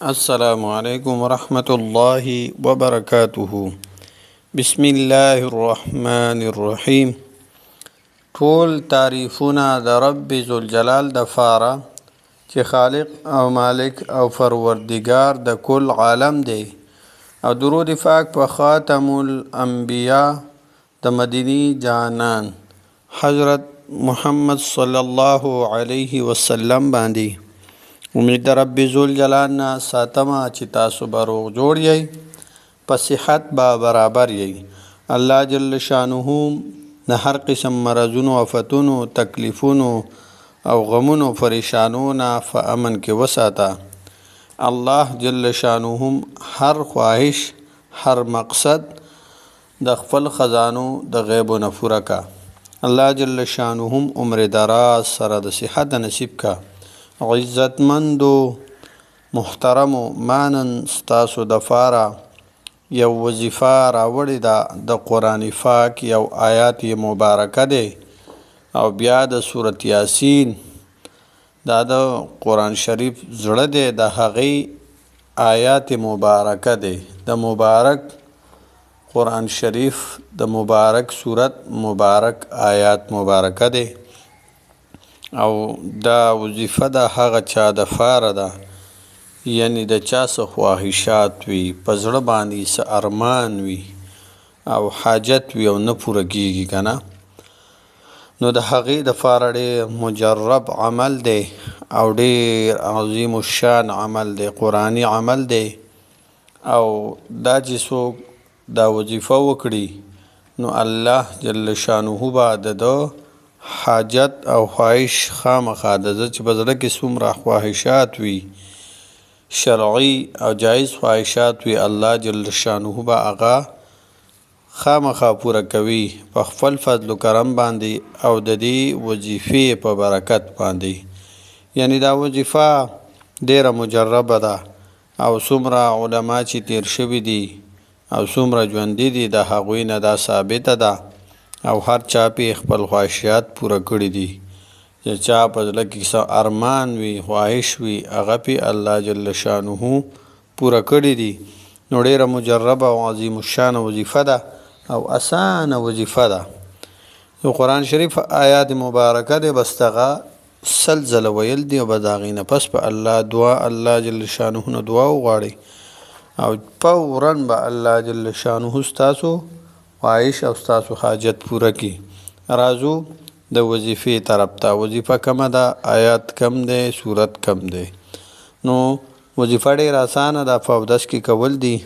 السلام علیکم ورحمة الله وبرکاته. بسم الله الرحمن الرحیم. ټول تعریفونه د رب ذوالجلال د فاره چې خالق او مالک او پروردگار د کل عالم دی، او درود پاک په خاتم الانبیاء د مدینی جانان حضرت محمد صلی الله علیه وسلم باندې. امید د رب ذوالجلال نه ساتمه چې تاسو به روغ جوړ یئ، په صحت به برابر یئ. الله جل شانه نه هر قسم مرضونو، آفتونو، تکلیفونو او غمونو، پریشانو نه په امن کې وساته. الله جل شانه هر خواهش، هر مقصد د خپل خزانو د غیب نه پوره کا. الله جل شانه عمر دراز سره د صحت نصیب کا. عزتمندو محترمو، مانن ستاسو د فاره یو وظیفه راوړې ده د قرآن پاک یو آیات مبارکه دی، او بیا د سورت یاسین دا د قرآن شریف زړه دی، د هغې آیات مبارکه دی. د مبارک قرآن شریف د مبارک سورت مبارک آیات مبارکه دی، او دا وظیفه د هغه چا د فاره ده، یعنی د چا څه خواهشات وي، په زړه باندې څه ارمان وي او حاجت وي او نه پوره کیږي که نه، نو د هغې د فاره ډېر مجرب عمل دی او ډېر عظیم الشان عمل دی، قرآني عمل دی. او دا چې څوک دا وظیفه وکړي نو الله جل شانه به د ده حاجت او خواهش خامخا د ده چې په زړه کې څومره خواهشات وي، شرعي او جایز خواهشات وي، الله جل شانه به هغه خامخا پوره کوي په خپل فضل و کرم باندې او د دې وظیفې په برکت باندې. یعنی دا وظیفه ډیره مجربه ده، او څومره علما چې تیر شوي دي او څومره ژوندي دي د هغوی نه دا ثابته ده، او هر چا پې خپل خواهشات پوره کړي دي. چې چا په زړه کې څه ارمان وي، خواهش وي، هغه پې الله جل شانه پوره کړي دي. نو ډېره مجربه او عظیم الشان وظیفه ده او اسانه وظیفه ده. یو قرآن شریف آیات مبارکه دی، بس دغه سل ځله ویل دي، او به د هغې نه پس په الله جل شانه نه دعا وغواړئ، او فوراً به الله جل شانه ستاسو خواهش او ستاسو حاجت پوره کی. راځو د وظیفې طرف ته. وظیفه کمه ده، آیات کم دی، صورت کم دی. نو وظیفه ډېر اسانه ده، په اودس کې کول دي.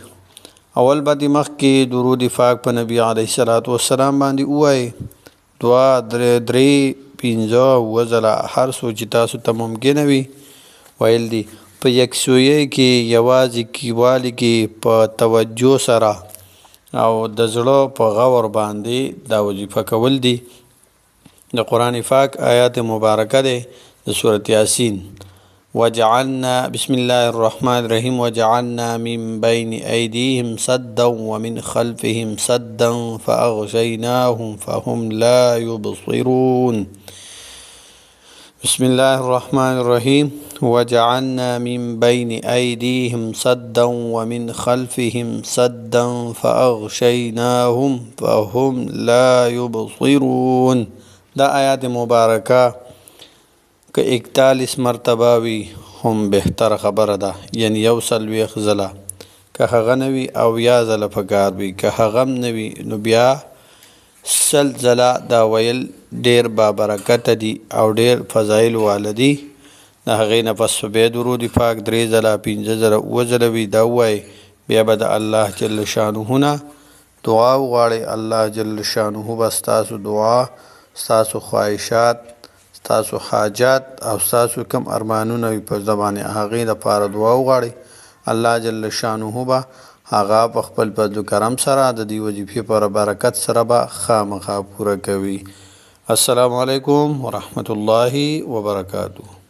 اول به د مخکې درود پاک په نبي علیه الصلاة والسلام باندې ووایئ. دوه درې پنځه اووه ځله هر څو چې تاسو ته ممکنه وي ویل دي. په یکسویۍ کې، یوازې کیوالي کې، په توجه سره او د زړه په غور باندې دا وظیفه کول دي. د قرآن پاک آیات مبارکه دی د سورت یاسین. وجعلنا بسم الله الرحمن الرحیم وجعلنا من بین ایدیهم سدا ومن خلفهم سدا فاغشیناهم فهم لا یبصرون. بسم الله الرحمن الرحیم وجعلنا من بين أيديهم سدا ومن خلفهم سدا فأغشيناهم فهم لا يبصرون. دا آیات مبارکه که 41 مرتبه وي هم بهتر خبره ده، یعنی یو څلوېښت ځله. که هغه نه وي اویا ځله پکار وي، که هغه هم نه وي نو بیا سل ځله دا ویل ډېر بابرکته دي او ډېر فضایل واله دي. د هغې نه پس بیا درود پاک 3 ځله، 5 ځله، 7 ځله وي دا ووایئ. بیا به د الله جل شانه نه دعا وغواړئ. الله جل شانه به ستاسو دعا، ستاسو خواهشات، ستاسو حاجات او ستاسو کم ارمانونه وي په زړه باندې هغې دپاره دعا وغواړئ. الله جل شانه به هغه په خپل فضل و کرم سره د دې وظیفې پر برکت سره به خامخا پوره کوي. السلام علیکم ورحمة الله وبرکاته.